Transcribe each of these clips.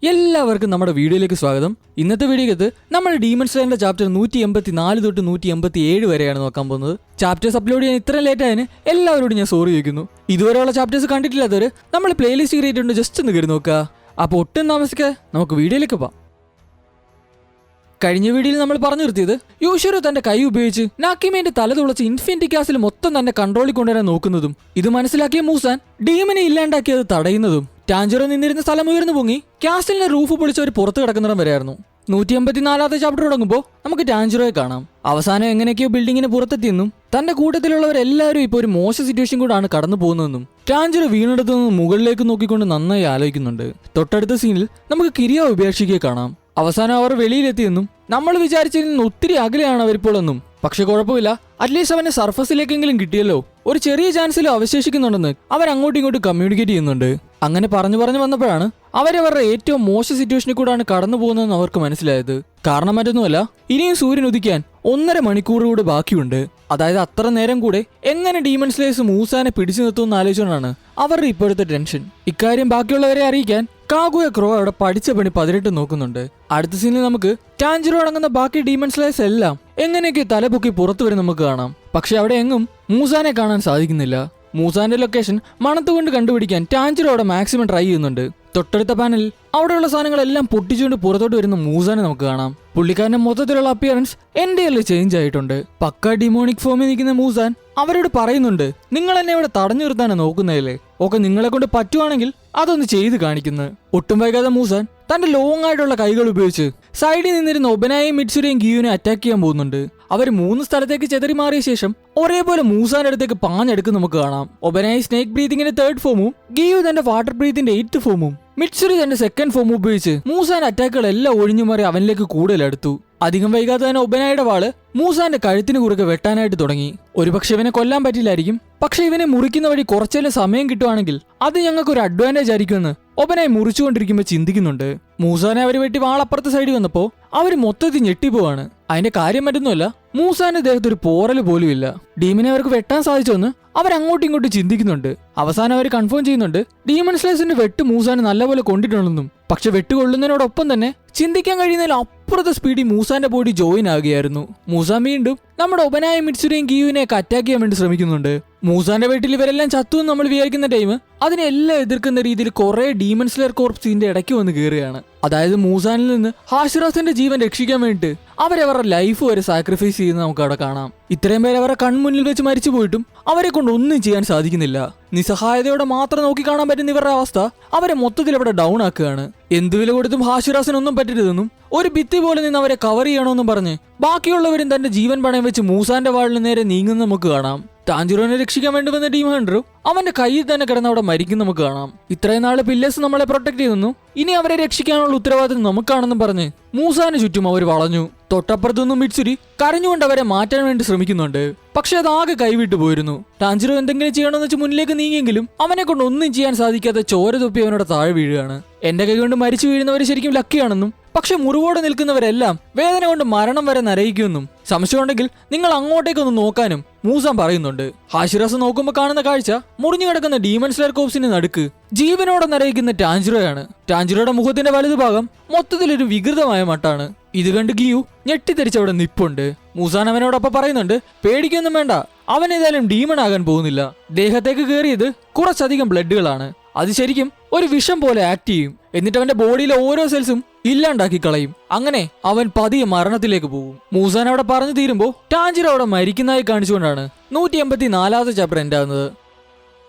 എല്ലാവർക്കും നമ്മുടെ വീഡിയോയിലേക്ക് സ്വാഗതം. ഇന്നത്തെ വീഡിയോയ്ക്കകത്ത് നമ്മൾ ഡീമൺ സ്ലെയറിന്റെ ചാപ്റ്റർ 184 തൊട്ട് 187 വരെയാണ് നോക്കാൻ പോകുന്നത്. ചാപ്റ്റേഴ്സ് അപ്ലോഡ് ചെയ്യാൻ ഇത്ര ലേറ്റ് ആയതിന് എല്ലാവരോടും ഞാൻ സോറി ചോദിക്കുന്നു. ഇതുവരെയുള്ള ചാപ്റ്റേഴ്സ് കണ്ടിട്ടില്ലാത്തവർ നമ്മൾ പ്ലേലിസ്റ്റ് ക്രിയേറ്റ് ഉണ്ട്, ജസ്റ്റ് ഒന്ന് കയറി നോക്കുക. അപ്പോൾ ഒട്ടും താമസിക്കാതെ നമുക്ക് വീഡിയോയിലേക്ക് പോകാം. കഴിഞ്ഞ വീഡിയോയിൽ നമ്മൾ പറഞ്ഞു നിർത്തിയത് യൂഷിറോ തന്റെ കൈ ഉപയോഗിച്ച് നാക്കിമേന്റെ തല തുളച്ച് ഇൻഫിനിറ്റി കാസിൽ മൊത്തം തന്നെ കൺട്രോളിൽ കൊണ്ടുവരാൻ നോക്കുന്നതും ഇത് മനസ്സിലാക്കിയ മൂസാൻ ഡീമനെ ഇല്ലാണ്ടാക്കി അത് തടയുന്നതും ടാഞ്ചറോ നിന്നിരുന്ന സ്ഥലം ഉയർന്നു പൊങ്ങി കാസ്റ്റലിന്റെ റൂഫ് പൊളിച്ചവർ പുറത്ത് കിടക്കുന്നിടം വരെയായിരുന്നു. 184 ചാപ്റ്റർ തുടങ്ങുമ്പോൾ നമുക്ക് ടാഞ്ചറോയെ കാണാം. അവസാനം എങ്ങനെയൊക്കെയോ ബിൽഡിങ്ങിന് പുറത്തെത്തിയെന്നും തന്റെ കൂട്ടത്തിലുള്ളവരെല്ലാവരും ഇപ്പോൾ ഒരു മോശം സിറ്റുവേഷൻ കൂടാണ് കടന്നു പോകുന്നതെന്നും ടാഞ്ചറോ വീണെടുത്തു നിന്ന് മുകളിലേക്ക് നോക്കിക്കൊണ്ട് നന്നായി ആലോചിക്കുന്നുണ്ട്. തൊട്ടടുത്ത സീനിൽ നമുക്ക് കിരിയോ ഉപേക്ഷിക്കുകയെ കാണാം. അവസാനം അവർ വെളിയിലെത്തിയെന്നും നമ്മൾ വിചാരിച്ചതിൽ നിന്ന് ഒത്തിരി അകലെയാണ് അവരിപ്പോൾ എന്നും. പക്ഷെ കുഴപ്പമില്ല, അറ്റ്ലീസ്റ്റ് അവനെ സർഫസിലേക്കെങ്കിലും കിട്ടിയല്ലോ, ഒരു ചെറിയ ചാൻസിലും അവശേഷിക്കുന്നുണ്ടെന്ന് അവർ അങ്ങോട്ടും ഇങ്ങോട്ടും കമ്മ്യൂണിക്കേറ്റ് ചെയ്യുന്നുണ്ട്. അങ്ങനെ പറഞ്ഞു വന്നപ്പോഴാണ് അവരവരുടെ ഏറ്റവും മോശം സിറ്റുവേഷനിൽ കൂടാണ് കടന്നു പോകുന്നതെന്ന് അവർക്ക് മനസ്സിലായത്. കാരണം മറ്റൊന്നുമല്ല, ഇനിയും സൂര്യൻ ഉദിക്കാൻ 1.5 മണിക്കൂർ കൂടെ ബാക്കിയുണ്ട്. അതായത് അത്ര നേരം കൂടെ എങ്ങനെ ഡീമൺ സ്ലേയേഴ്സ് മൂസാനെ പിടിച്ചു നിർത്തുമെന്ന് ആലോചിച്ചുകൊണ്ടാണ് അവരുടെ ഇപ്പോഴത്തെ ടെൻഷൻ. ഇക്കാര്യം ബാക്കിയുള്ളവരെ അറിയിക്കാൻ കാഗുയ ക്രോ അവിടെ പഠിച്ച പണി 18 നോക്കുന്നുണ്ട്. അടുത്ത സീനിൽ നമുക്ക് ടാഞ്ചറോ അടങ്ങുന്ന ബാക്കി ഡീമൺ സ്ലേയേഴ്സ് എല്ലാം എങ്ങനെയൊക്കെ തലപൊക്കി പുറത്തു വരും നമുക്ക് കാണാം. പക്ഷെ അവിടെ എങ്ങും മൂസാനെ കാണാൻ സാധിക്കുന്നില്ല. മൂസാന്റെ ലൊക്കേഷൻ മണത്തുകൊണ്ട് കണ്ടുപിടിക്കാൻ ടാഞ്ചറോ അവിടെ മാക്സിമം ട്രൈ ചെയ്യുന്നുണ്ട്. തൊട്ടടുത്ത പാനലിൽ അവിടെയുള്ള സാധനങ്ങളെല്ലാം പൊട്ടിച്ചുകൊണ്ട് പുറത്തോട്ട് വരുന്ന മൂസാനെ നമുക്ക് കാണാം. പുള്ളിക്കാരന്റെ മൊത്തത്തിലുള്ള അപ്പിയറൻസ് എന്റെ ചേഞ്ച് ആയിട്ടുണ്ട്. പക്ക ഡിമോണിക് ഫോമിൽ നിൽക്കുന്ന മൂസാൻ അവരോട് പറയുന്നുണ്ട്, നിങ്ങൾ എന്നെ ഇവിടെ തടഞ്ഞു നിർത്താനാണ് നോക്കുന്നതല്ലേ, ഒക്കെ നിങ്ങളെ കൊണ്ട് പറ്റുവാണെങ്കിൽ അതൊന്ന് ചെയ്ത് കാണിക്കുന്നത്. ഒട്ടും വൈകാതെ മൂസാൻ തന്റെ ലോങ് ആയിട്ടുള്ള കൈകൾ ഉപയോഗിച്ച് സൈഡിൽ നിന്നിരുന്ന ഒബനായെയും മിറ്റ്സുരെയും ഗിയുവിനെ അറ്റാക്ക് ചെയ്യാൻ പോകുന്നുണ്ട്. അവർ 3 സ്ഥലത്തേക്ക് ചെതറി മാറിയ ശേഷം ഒരേപോലെ മൂസാന്റെ അടുത്തേക്ക് പാഞ്ഞെടുക്കും നമുക്ക് കാണാം. ഒബനായി സ്നേക്ക് ബ്രീതിങ്ങിന്റെ 3rd ഫോമും ഗിയു തന്റെ വാട്ടർ ബ്രീത്തിന്റെ 8th ഫോമും മിറ്റ്സുരി തന്റെ 2nd ഫോം ഉപയോഗിച്ച് മൂസാന്റെ അറ്റാക്കുകളെല്ലാം ഒഴിഞ്ഞു മാറി അവനിലേക്ക് കൂടുതലെടുത്തു. അധികം വൈകാതെ തന്നെ ഒബനായുടെ വാള് മൂസാന്റെ കഴുത്തിന് കുറുകെ വെട്ടാനായിട്ട് തുടങ്ങി. ഒരുപക്ഷെ ഇവനെ കൊല്ലാൻ പറ്റില്ലായിരിക്കും, പക്ഷെ ഇവനെ മുറിക്കുന്ന വഴി കുറച്ചേലും സമയം കിട്ടുവാണെങ്കിൽ അത് ഞങ്ങൾക്ക് ഒരു അഡ്വാൻറ്റേജ് ആയിരിക്കുമെന്ന് ഒബനായി മുറിച്ചുകൊണ്ടിരിക്കുമ്പോൾ ചിന്തിക്കുന്നുണ്ട്. മൂസാനെ അവർ വെട്ടി വാളപ്പുറത്തെ സൈഡിൽ വന്നപ്പോ അവർ മൊത്തത്തിൽ ഞെട്ടിപ്പോവാണ്. അതിന്റെ കാര്യം മറ്റൊന്നുമല്ല, മൂസാന്റെ ദേഹത്ത് ഒരു പോറൽ പോലും ഇല്ല. ഡീമനെ അവർക്ക് വെട്ടാൻ സാധിച്ചെന്ന് അവരങ്ങോട്ടും ഇങ്ങോട്ടും ചിന്തിക്കുന്നുണ്ട്. അവസാനം അവർ കൺഫേം ചെയ്യുന്നുണ്ട് ഡീമൺ സ്ലേയേഴ്സിന്റെ വെട്ട് മൂസാനെ നല്ലപോലെ കൊണ്ടിട്ടുണ്ടെന്നും. പക്ഷെ വെട്ടുകൊള്ളുന്നതിനോടൊപ്പം തന്നെ ചിന്തിക്കാൻ കഴിയുന്നതിൽ അപ്പുറത്തെ സ്പീഡിൽ മൂസാന്റെ ബോഡി ജോയിൻ ആകുകയായിരുന്നു. മൂസാൻ വീണ്ടും നമ്മുടെ ഒബനായ മിറ്റ്സുരെയും ഗിയുവിനെയൊക്കെ അറ്റാക്ക് ചെയ്യാൻ വേണ്ടി ശ്രമിക്കുന്നുണ്ട്. മൂസാന്റെ വീട്ടിൽ ഇവരെല്ലാം ചത്തു എന്ന് നമ്മൾ വിചാരിക്കുന്ന ടൈം അതിനെല്ലാം എതിർക്കുന്ന രീതിയിൽ കുറെ ഡീമൺ സ്ലെയർ കോർപ്സ് ഇതിന്റെ ഇടയ്ക്ക് വന്ന് കയറുകയാണ്. അതായത് മൂസാനിൽ നിന്ന് ഹാഷിറാസിന്റെ ജീവൻ രക്ഷിക്കാൻ വേണ്ടിയിട്ട് അവരവരുടെ ലൈഫ് വരെ സാക്രിഫൈസ് ചെയ്യുന്നത് നമുക്ക് അവിടെ കാണാം. ഇത്രയും പേര് അവരുടെ കൺമുന്നിൽ വെച്ച് മരിച്ചു പോയിട്ടും അവരെ കൊണ്ട് ഒന്നും ചെയ്യാൻ സാധിക്കുന്നില്ല. നിസ്സഹായതയോടെ മാത്രം നോക്കി കാണാൻ പറ്റുന്ന ഇവരുടെ അവസ്ഥ അവരെ മൊത്തത്തിൽ അവിടെ ഡൗൺ ആക്കുകയാണ്. എന്ത് വില കൊടുത്തും ഹാഷിറാസിനൊന്നും പറ്റരുതെന്നും ഒരു ഭിത്തി പോലെ നിന്ന് അവരെ കവർ ചെയ്യണമെന്നും പറഞ്ഞ് ബാക്കിയുള്ളവരും തന്റെ ജീവൻ പണയം വെച്ച് മൂസാന്റെ വാളിന് നേരെ നീങ്ങുന്ന നമുക്ക് കാണാം. ടാഞ്ചറോനെ രക്ഷിക്കാൻ വേണ്ടി വന്ന ഡീമൺ ഹണ്ടറും അവന്റെ കയ്യിൽ തന്നെ കിടന്ന് അവിടെ മരിക്കും നമുക്ക് കാണാം. ഇത്രയും നാള് പില്ലേഴ്സ് നമ്മളെ പ്രൊട്ടക്ട് ചെയ്തെന്നും ഇനി അവരെ രക്ഷിക്കാനുള്ള ഉത്തരവാദിത്വം നമുക്കാണെന്നും പറഞ്ഞ് മൂസാന് ചുറ്റും അവർ വളഞ്ഞു. തൊട്ടപ്പുറത്തുനിന്നും മിറ്റ്സുരി കരഞ്ഞുകൊണ്ട് അവരെ മാറ്റാൻ വേണ്ടി ശ്രമിക്കുന്നുണ്ട്. പക്ഷെ അതാകെ കൈവിട്ടു പോയിരുന്നു. ടാഞ്ചറോ എന്തെങ്കിലും ചെയ്യണമെന്ന് വെച്ച് മുന്നിലേക്ക് നീങ്ങിയെങ്കിലും അവനെ കൊണ്ട് ഒന്നും ചെയ്യാൻ സാധിക്കാത്ത ചോര തൊപ്പി അവനോട് താഴെ വീഴുകയാണ്. എന്റെ കൈ കൊണ്ട് മരിച്ചു വീഴുന്നവർ ശരിക്കും ലക്കിയാണെന്നും പക്ഷെ മുറിവോടെ നിൽക്കുന്നവരെല്ലാം വേദന കൊണ്ട് മരണം വരെ നരയിക്കുമെന്നും സംശയമുണ്ടെങ്കിൽ നിങ്ങൾ അങ്ങോട്ടേക്കൊന്ന് നോക്കാനും മൂസാൻ പറയുന്നുണ്ട്. ഹാഷിറാസ് നോക്കുമ്പോൾ കാണുന്ന കാഴ്ച മുറിഞ്ഞു കിടക്കുന്ന ഡീമൺ സ്ലെയർ കോപ്സിന്റെ നടുക്ക് ജീവനോടെ നരയിക്കുന്ന ടാഞ്ചറോയാണ്. ടാഞ്ചറോയുടെ മുഖത്തിന്റെ വലതുഭാഗം മൊത്തത്തിലൊരു വികൃതമായ മട്ടാണ്. ഇത് കണ്ട് ഗിയു ഞെട്ടിത്തെരിച്ചവിടെ നിപ്പുണ്ട്. മൂസാൻ അവനോടൊപ്പം പറയുന്നുണ്ട്, പേടിക്കൊന്നും വേണ്ട, അവൻ ഏതായാലും ഡീമൺ ആകാൻ പോകുന്നില്ല. ദേഹത്തേക്ക് കയറിയത് കുറച്ചധികം ബ്ലഡുകളാണ്. അത് ശരിക്കും ഒരു വിഷം പോലെ ആക്ട് ചെയ്യും. എന്നിട്ട് അവന്റെ ബോഡിയിലെ ഓരോ സെൽസും ഇല്ലാണ്ടാക്കി കളയും. അങ്ങനെ അവൻ പതിയെ മരണത്തിലേക്ക് പോകും. മൂസാൻ അവിടെ പറഞ്ഞു തീരുമ്പോ ടാഞ്ചറോ അവിടെ മരിക്കുന്നതായി കാണിച്ചുകൊണ്ടാണ് 184 ചാപ്റ്റർ എൻഡ് ആകുന്നത്.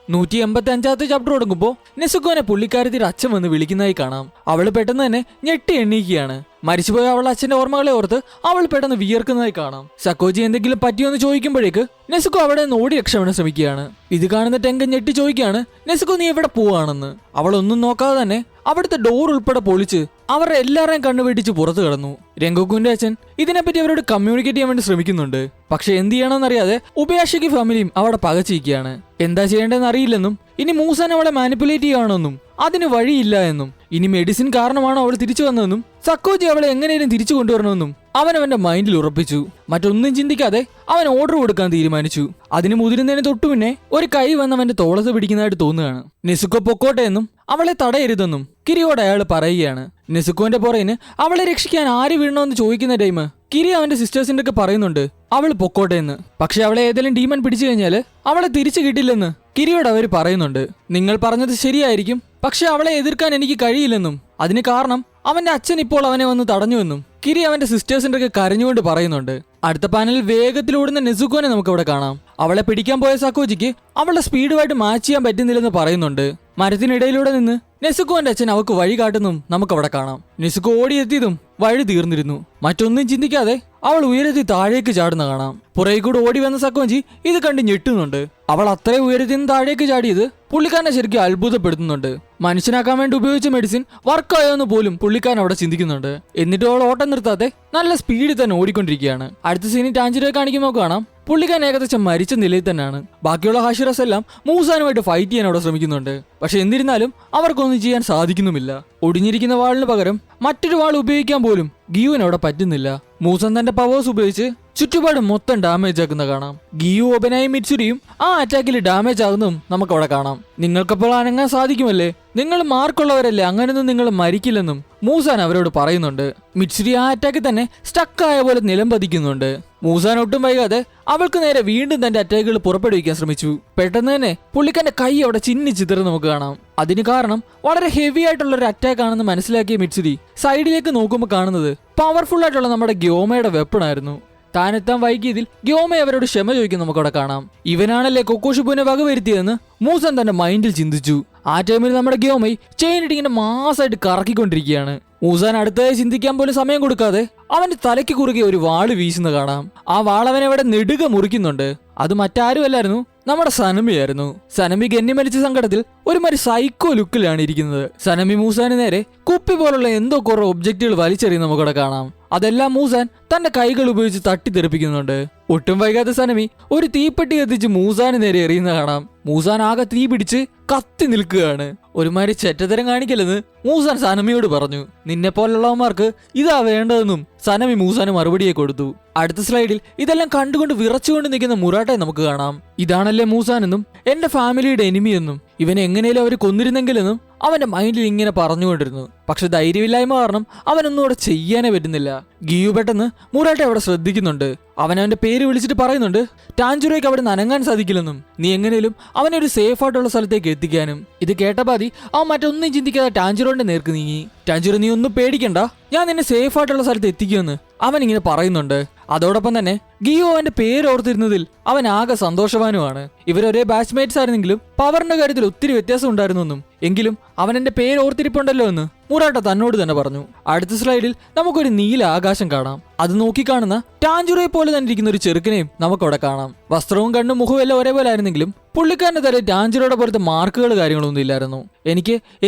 185 ചാപ്റ്റർ തുടങ്ങുമ്പോൾ നെസുക്കോനെ പുള്ളിക്കാരത്തിന്റെ അച്ഛൻ വന്ന് വിളിക്കുന്നതായി കാണാം. അവള് പെട്ടെന്ന് തന്നെ ഞെട്ടി എണ്ണീക്കുകയാണ്. മരിച്ചുപോയ അവളുടെ അച്ഛന്റെ ഓർമ്മകളെ ഓർത്ത് അവൾ പെട്ടെന്ന് വിയർക്കുന്നതായി കാണാം. സക്കോജി എന്തെങ്കിലും പറ്റിയോന്ന് ചോദിക്കുമ്പോഴേക്ക് നെസുക്കോ അവിടെ നിന്ന് ഓടി രക്ഷപ്പെടാൻ ശ്രമിക്കുകയാണ്. ഇത് കാണുന്ന ടെങ്കൻ ഞെട്ടി ചോദിക്കുകയാണ്, നെസുക്കോ നീ എവിടെ പോവാണെന്ന്. അവളൊന്നും നോക്കാതെ തന്നെ അവിടുത്തെ ഡോർ ഉൾപ്പെടെ പൊളിച്ച് അവരുടെ എല്ലാവരെയും കണ്ണുവെട്ടിച്ച് പുറത്തു കടന്നു. രംഗോക്കുവിന്റെ അച്ഛൻ ഇതിനെപ്പറ്റി അവരോട് കമ്മ്യൂണിക്കേറ്റ് ചെയ്യാൻ വേണ്ടി ശ്രമിക്കുന്നുണ്ട്. പക്ഷെ എന്ത് ചെയ്യണമെന്നറിയാതെ ഉബയാഷിക്ക് ഫാമിലിയും അവിടെ പകച്ചിരിക്കുകയാണ്. എന്താ ചെയ്യേണ്ടതെന്ന് അറിയില്ലെന്നും ഇനി മൂസാൻ അവളെ മാനിപ്പുലേറ്റ് ചെയ്യുകയാണെന്നും അതിന് വഴിയില്ല എന്നും ഇനി മെഡിസിൻ കാരണമാണോ അവൾ തിരിച്ചു വന്നതെന്നും സക്കോജി അവളെ എങ്ങനെയും തിരിച്ചു കൊണ്ടുവരണമെന്നും അവന്റെ മൈൻഡിൽ ഉറപ്പിച്ചു. മറ്റൊന്നും ചിന്തിക്കാതെ അവൻ ഓർഡർ കൊടുക്കാൻ തീരുമാനിച്ചു. അതിന് മുതിരുന്നതിന് തൊട്ടുമുന്നേ ഒരു കൈ വന്ന് അവന്റെ തോളത്ത് പിടിക്കുന്നതായിട്ട് തോന്നുകയാണ്. നെസുക്കോ പൊക്കോട്ടെ എന്നും അവളെ തടയരുതെന്നും കിരിയോട് അയാൾ പറയുകയാണ്. നെസുക്കോന്റെ പുറകിന് അവളെ രക്ഷിക്കാൻ ആര് വീഴണമെന്ന് ചോദിക്കുന്ന ടൈം കിരി അവന്റെ സിസ്റ്റേഴ്സിന്റെ ഒക്കെ പറയുന്നുണ്ട് അവൾ പൊക്കോട്ടെ എന്ന്. പക്ഷെ അവളെ ഏതെങ്കിലും ഡീമൻ പിടിച്ചു കഴിഞ്ഞാല് അവളെ തിരിച്ചു കിട്ടില്ലെന്ന് കിരിയോട് അവര് പറയുന്നുണ്ട്. നിങ്ങൾ പറഞ്ഞത് ശരിയായിരിക്കും, പക്ഷെ അവളെ എതിർക്കാൻ എനിക്ക് കഴിയില്ലെന്നും അതിന് കാരണം അവന്റെ അച്ഛൻ ഇപ്പോൾ അവനെ വന്ന് തടഞ്ഞുവെന്നും കിരി അവന്റെ സിസ്റ്റേഴ്സിന്റെ ഒക്കെ കരഞ്ഞുകൊണ്ട് പറയുന്നുണ്ട്. അടുത്ത പാനലിൽ വേഗത്തിലോടുന്ന നെസുക്കോനെ നമുക്ക് അവിടെ കാണാം. അവളെ പിടിക്കാൻ പോയ സക്കോജിക്ക് അവളുടെ സ്പീഡുമായിട്ട് മാച്ച് ചെയ്യാൻ പറ്റുന്നില്ലെന്ന് പറയുന്നുണ്ട്. മരത്തിനിടയിലൂടെ നിന്ന് നെസുക്കോന്റെ അച്ഛൻ അവൾക്ക് വഴി കാട്ടുന്നതും നമുക്കവിടെ കാണാം. നെസുക്കോ ഓടിയെത്തിയതും വഴി തീർന്നിരുന്നു. മറ്റൊന്നും ചിന്തിക്കാതെ അവൾ ഉയരത്തിൽ താഴേക്ക് ചാടുന്ന കാണാം. പുറകെ കൂടെ ഓടി വന്ന സക്കോജി ഇത് കണ്ട് ഞെട്ടുന്നുണ്ട്. അവൾ അത്രയും ഉയരത്തിൽ നിന്ന് താഴേക്ക് ചാടിയത് പുള്ളിക്കാരനെ ശരിക്കും അത്ഭുതപ്പെടുത്തുന്നുണ്ട്. മനുഷ്യനാക്കാൻ വേണ്ടി ഉപയോഗിച്ച മെഡിസിൻ വർക്കായോ എന്ന് പോലും പുള്ളിക്കാരൻ അവിടെ ചിന്തിക്കുന്നുണ്ട്. എന്നിട്ട് അവൾ ഓട്ടം നിർത്താതെ നല്ല സ്പീഡിൽ തന്നെ ഓടിക്കൊണ്ടിരിക്കുകയാണ്. അടുത്ത സീനിൽ ടാഞ്ചിറോയെ കാണിക്കുമ്പോൾ കാണാം പുള്ളിക്കാരൻ ഏകദേശം മരിച്ച നിലയിൽ തന്നെയാണ്. ബാക്കിയുള്ള ഹാഷിറസ് എല്ലാം മൂസാനുമായിട്ട് ഫൈറ്റ് ചെയ്യാൻ അവിടെ ശ്രമിക്കുന്നുണ്ട്. പക്ഷെ എന്നിരുന്നാലും അവർക്കൊന്നും ചെയ്യാൻ സാധിക്കുന്നുമില്ല. ഒടിഞ്ഞിരിക്കുന്ന വാളിന് പകരം മറ്റൊരു വാൾ ഉപയോഗിക്കാൻ പോലും ഗിയുവിന് അവിടെ പറ്റുന്നില്ല. മൂസൻ തന്റെ പവേഴ്സ് ഉപയോഗിച്ച് ചുറ്റുപാട് മൊത്തം ഡാമേജ് ആക്കുന്ന കാണാം. ഗിയു, ഒബനായും മിറ്റ്സുരിയും ആ അറ്റാക്കിൽ ഡാമേജ് ആകുന്നതും നമുക്കവിടെ കാണാം. നിങ്ങൾക്കപ്പോൾ അനങ്ങാൻ സാധിക്കുമല്ലേ, നിങ്ങൾ മാർക്കുള്ളവരല്ലേ, അങ്ങനെയൊന്നും നിങ്ങൾ മരിക്കില്ലെന്നും മൂസാൻ അവരോട് പറയുന്നുണ്ട്. മിറ്റ്സുരി ആ അറ്റാക്കിൽ തന്നെ സ്റ്റക്കായ പോലെ നിലം പതിക്കുന്നുണ്ട്. മൂസാൻ ഒട്ടും വൈകാതെ അവൾക്ക് നേരെ വീണ്ടും തന്റെ അറ്റാക്കുകൾ പുറപ്പെടുവിക്കാൻ ശ്രമിച്ചു. പെട്ടെന്ന് തന്നെ പുള്ളിക്കാരന്റെ കൈ അവിടെ ചിന്നി ചിതറി നമുക്ക് കാണാം. അതിന് കാരണം വളരെ ഹെവി ആയിട്ടുള്ള ഒരു അറ്റാക്ക് ആണെന്ന് മനസ്സിലാക്കിയ മിറ്റ്സുരി സൈഡിലേക്ക് നോക്കുമ്പോൾ കാണുന്നത് പവർഫുൾ ആയിട്ടുള്ള നമ്മുടെ ഗ്യോമയുടെ വെപ്പൺ ആയിരുന്നു. താനെത്താൻ വൈകിയതിൽ ഗ്യോമ അവരോട് ക്ഷമ ചോദിക്കും നമുക്കവിടെ കാണാം. ഇവനാണല്ലേ കൊക്കോഷിപ്പുവിനെ വകവരുത്തിയതെന്ന് മൂസൻ തന്റെ മൈൻഡിൽ ചിന്തിച്ചു. ആ ടൈമിൽ നമ്മുടെ ഗ്യോമൈ ചെയിൻ ഇട്ടിങ്ങനെ മാസമായിട്ട് കറക്കിക്കൊണ്ടിരിക്കുകയാണ്. മൂസാൻ അടുത്തതായി ചിന്തിക്കാൻ പോലും സമയം കൊടുക്കാതെ അവന്റെ തലയ്ക്ക് കുറുകെ ഒരു വാള് വീശുന്ന കാണാം. ആ വാളവനെ അവിടെ നെടുക മുറിക്കുന്നുണ്ട്. അത് മറ്റാരുമല്ലായിരുന്നു, നമ്മുടെ സനമിയായിരുന്നു. സനമി ഗന്നി മരിച്ച സങ്കടത്തിൽ ഒരുമാതിരി സൈക്കോ ലുക്കിലാണ് ഇരിക്കുന്നത്. സനമി മൂസാന് നേരെ കുപ്പി പോലുള്ള എന്തോ കുറെ ഒബ്ജക്റ്റുകൾ വലിച്ചെറിയും നമുക്കവിടെ കാണാം. അതെല്ലാം മൂസാൻ തന്റെ കൈകൾ ഉപയോഗിച്ച് തട്ടിത്തെറിപ്പിക്കുന്നുണ്ട്. ഒട്ടും വൈകാതെ സനമി ഒരു തീപ്പെട്ടി കത്തിച്ച് മൂസാന് നേരെ എറിയുന്ന കാണാം. മൂസാൻ ആകെ തീ പിടിച്ച് കത്തി നിൽക്കുകയാണ്. ഒരുമാതിരി ചെറ്റത്തരം കാണിക്കലെന്ന് മൂസാൻ സനമിയോട് പറഞ്ഞു. നിന്നെ പോലുള്ളവന്മാർക്ക് ഇതാ വേണ്ടതെന്നും സനമി മൂസാന് മറുപടിയെ കൊടുത്തു. അടുത്ത സ്ലൈഡിൽ ഇതെല്ലാം കണ്ടുകൊണ്ട് വിറച്ചുകൊണ്ട് നിൽക്കുന്ന മുറാട്ടെ നമുക്ക് കാണാം. ഇതാണല്ലേ മൂസാനെന്നും എന്റെ ഫാമിലിയുടെ എനിമിയെന്നും ഇവനെ എങ്ങനെയും അവർ കൊന്നിരുന്നെങ്കിലെന്നും അവന്റെ മൈൻഡിൽ ഇങ്ങനെ പറഞ്ഞുകൊണ്ടിരുന്നു. പക്ഷെ ധൈര്യമില്ലായ്മ കാരണം അവനൊന്നും അവിടെ ചെയ്യാനേ പറ്റുന്നില്ല. ഗിയു പെട്ടെന്ന് മുറാട്ടെ അവിടെ ശ്രദ്ധിക്കുന്നുണ്ട്. അവനവന്റെ പേര് വിളിച്ചിട്ട് പറയുന്നുണ്ട് ടാഞ്ചുറോയ്ക്ക് അവിടെ നനങ്ങാൻ സാധിക്കില്ലെന്നും നീ എങ്ങനെയും അവനെ ഒരു സേഫ് ആയിട്ടുള്ള സ്ഥലത്തേക്ക് എത്തിക്കാനും. ഇത് കേട്ടപാതി അവൻ മറ്റൊന്നും ചിന്തിക്കാതെ ടാഞ്ചുറോന്റെ നേർക്ക് നീങ്ങി. ടാഞ്ചുറോ, നീ ഒന്നും പേടിക്കണ്ട, ഞാൻ നിന്നെ സേഫ് ആയിട്ടുള്ള സ്ഥലത്ത് എത്തിക്കുമെന്ന് അവൻ ഇങ്ങനെ പറയുന്നുണ്ട്. അതോടൊപ്പം തന്നെ ഗിയോ അവന്റെ പേര് ഓർത്തിരുന്നതിൽ അവൻ ആകെ സന്തോഷവാനുമാണ്. ഇവരൊരേ ബാച്ച്മേറ്റ്സ് ആയിരുന്നെങ്കിലും പവറിന്റെ കാര്യത്തിൽ ഒത്തിരി വ്യത്യാസം ഉണ്ടായിരുന്നെന്നും എങ്കിലും അവൻ എന്റെ പേര് ഓർത്തിരിപ്പുണ്ടല്ലോ എന്ന് മുറാട്ട തന്നോട് തന്നെ പറഞ്ഞു. അടുത്ത സ്ലൈഡിൽ നമുക്കൊരു നീല ആകാശം കാണാം. അത് നോക്കിക്കാണുന്ന ടാഞ്ചുറയെ പോലെ തന്നെ ഇരിക്കുന്ന ഒരു ചെറുക്കനെയും നമുക്കവിടെ കാണാം. വസ്ത്രവും കണ്ണും മുഖവും എല്ലാം ഒരേപോലെ ആയിരുന്നെങ്കിലും പുള്ളിക്കാരന്റെ തലയിൽ ടാഞ്ചുറയുടെ പോലത്തെ മാർക്കുകൾ കാര്യങ്ങളൊന്നും ഇല്ലായിരുന്നു.